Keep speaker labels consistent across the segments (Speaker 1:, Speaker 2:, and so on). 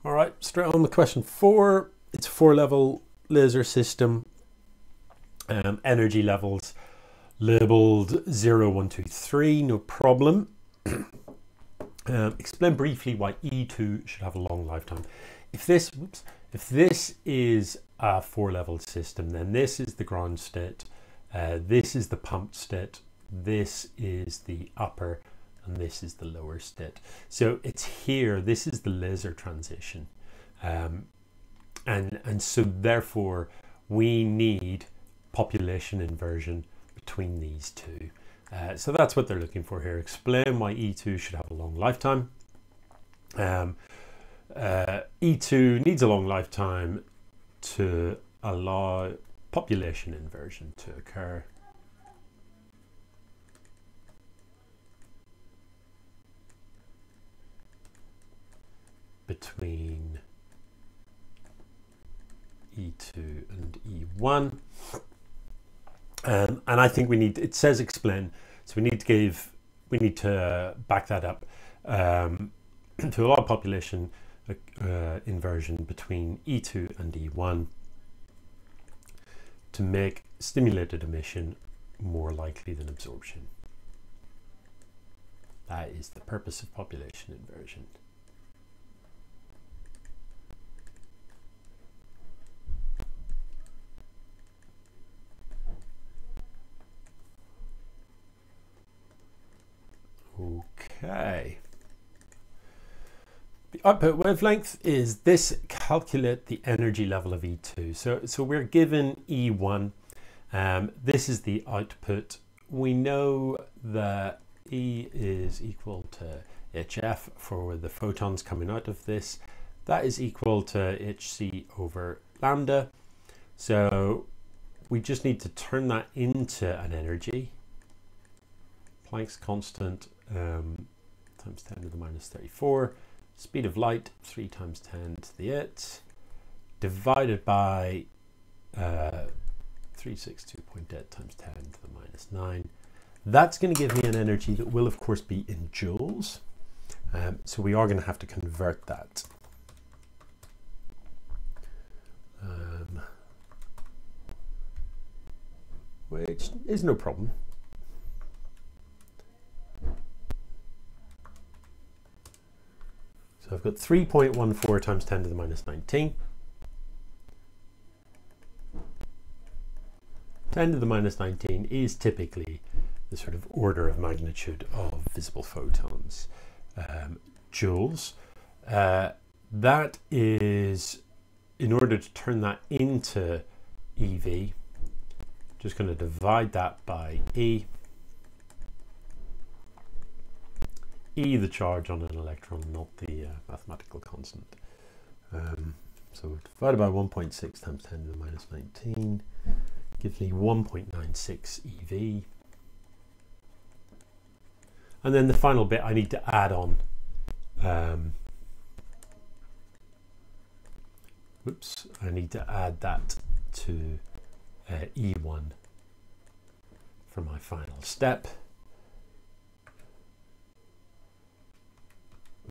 Speaker 1: All right, straight on with question 4. It's a 4-level laser system. Energy levels labeled 0, 1, 2, 3, no problem. Explain briefly why E2 should have a long lifetime. If this is a 4-level system, then this is the ground state, this is the pumped state, this is the upper, and this is the lower state. So it's here, this is the laser transition. And so therefore we need population inversion between these two. So that's what they're looking for here. Explain why E2 should have a long lifetime. E2 needs a long lifetime to allow population inversion to occur. Between E2 and E1. And I think we need, it says explain, so we need to back that up to allow population inversion between E2 and E1 to make stimulated emission more likely than absorption. That is the purpose of population inversion. Okay. The output wavelength is this. Calculate the energy level of E2. So we're given E1. This is the output. We know that E is equal to HF for the photons coming out of this. That is equal to HC over lambda. So we just need to turn that into an energy. Planck's constant times 10 to the minus 34. Speed of light, 3 times 10 to the 8, divided by 362.8 times 10 to the minus 9. That's going to give me an energy that will, of course, be in joules. So we are going to have to convert that. Which is no problem. So I've got 3.14 times 10 to the minus 19. 10 to the minus 19 is typically the sort of order of magnitude of visible photons. Joules. That is, in order to turn that into EV, just going to divide that by E. E, the charge on an electron, not the mathematical constant. So divided by 1.6 times 10 to the minus 19 gives me 1.96 EV. And then the final bit I need to add on. I need to add that to E1 for my final step.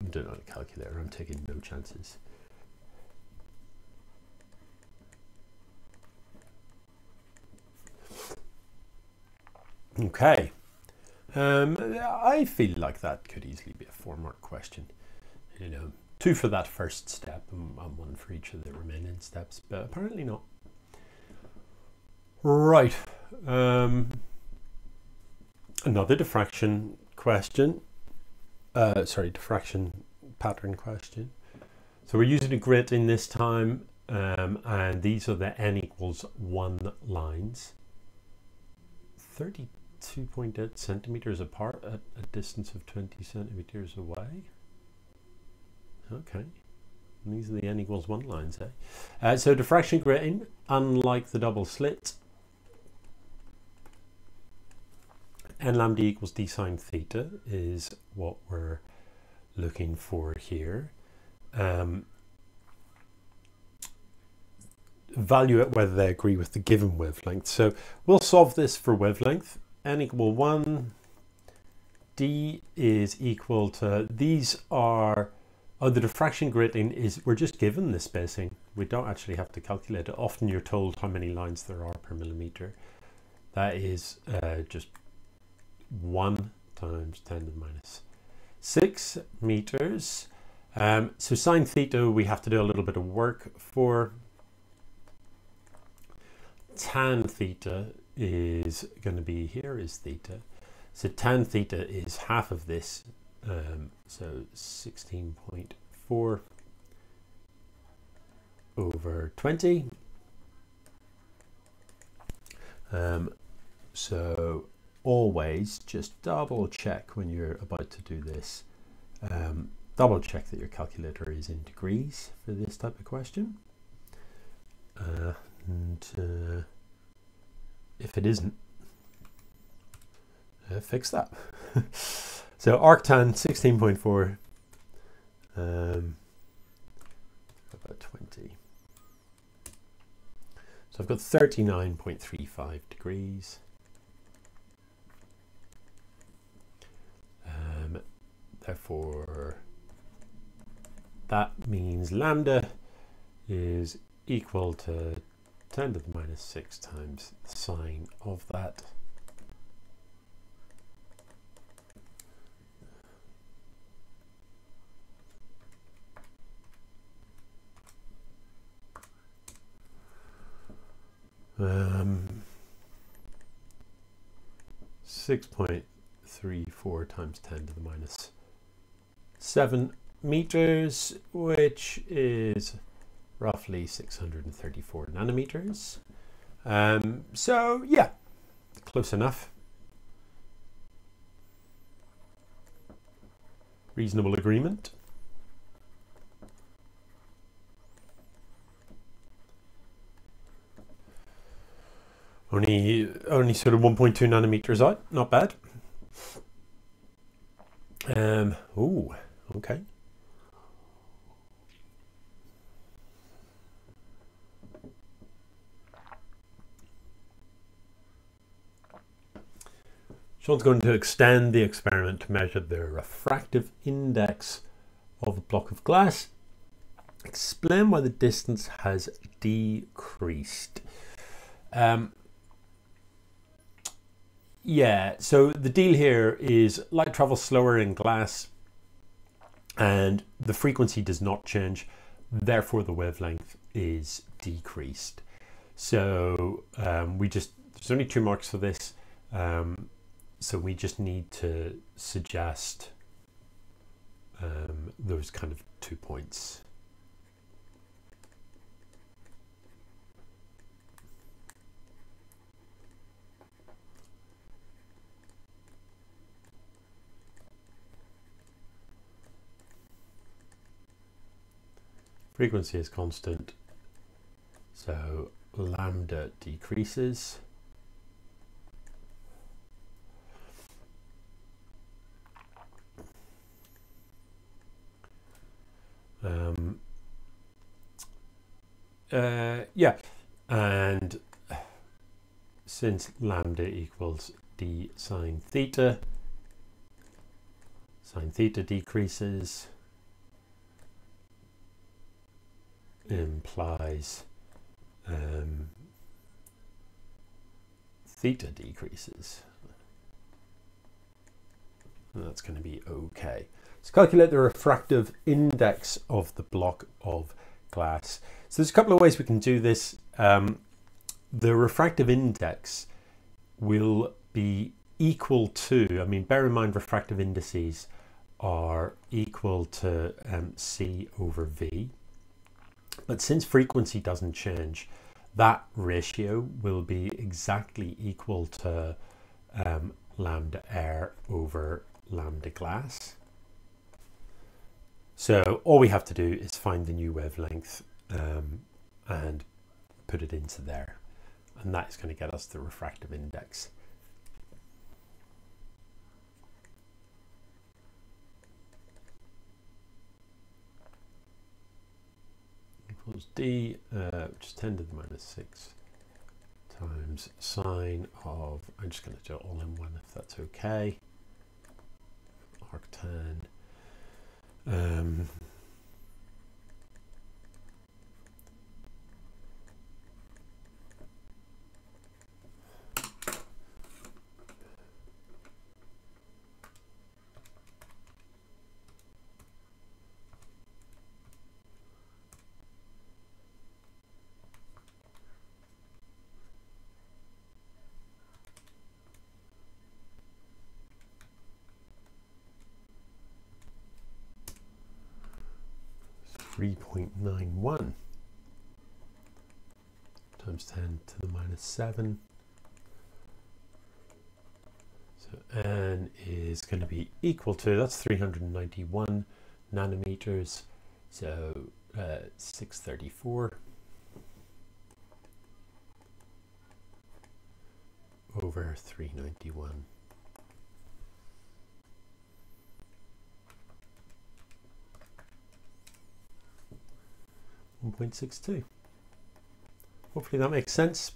Speaker 1: I'm doing it on a calculator, I'm taking no chances. Okay. I feel like that could easily be a 4-mark question. You know, 2 for that first step and 1 for each of the remaining steps, but apparently not. Right. Another diffraction question. Diffraction pattern question. So we're using a grating this time, and these are the n equals 1 lines. 32.8 centimeters apart at a distance of 20 centimeters away. Okay. And these are the n equals 1 lines, eh? So diffraction grating, unlike the double slit, n lambda equals d sine theta is what we're looking for here. Value it whether they agree with the given wavelength. So we'll solve this for wavelength. N equal 1, d is equal to, these are Oh, the diffraction grating is, we're just given the spacing. We don't actually have to calculate it. Often you're told how many lines there are per millimeter. That is just 1 times 10 to the minus 6 meters. So sine theta, we have to do a little bit of work for. Tan theta is going to be, here is theta. So tan theta is half of this. So 16.4 over 20. So always just double check when you're about to do this. Double check that your calculator is in degrees for this type of question. And if it isn't, fix that. So arctan 16.4 about 20. So I've got 39.35 degrees. Therefore, that means lambda is equal to 10 to the minus 6 times the sine of that. Um, 6.34 times 10 to the minus 7 meters, which is roughly 634 nanometers. So yeah, close enough. Reasonable agreement. Only sort of 1.2 nanometers out, not bad. Oh, okay. Sean's going to extend the experiment to measure the refractive index of a block of glass. Explain why the distance has decreased. Yeah, so the deal here is light travels slower in glass and the frequency does not change, therefore the wavelength is decreased. So there's only 2 marks for this, so we just need to suggest those kind of 2 points. Frequency is constant, so lambda decreases. Yeah, and since lambda equals d sine theta decreases, implies theta decreases. And that's going to be okay. Let's calculate the refractive index of the block of glass. So there's a couple of ways we can do this. The refractive index will be equal to, I mean, bear in mind refractive indices are equal to C over V. But since frequency doesn't change, that ratio will be exactly equal to lambda air over lambda glass. So all we have to do is find the new wavelength and put it into there. And that is going to get us the refractive index. Equals d, which is 10 to the minus 6 times sine of, I'm just going to do it all in one if that's okay, arctan 3.91 times 10 to the minus 7. So n is going to be equal to, that's 391 nanometers, so 634 over 391. 1.62. Hopefully that makes sense.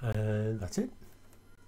Speaker 1: And that's it.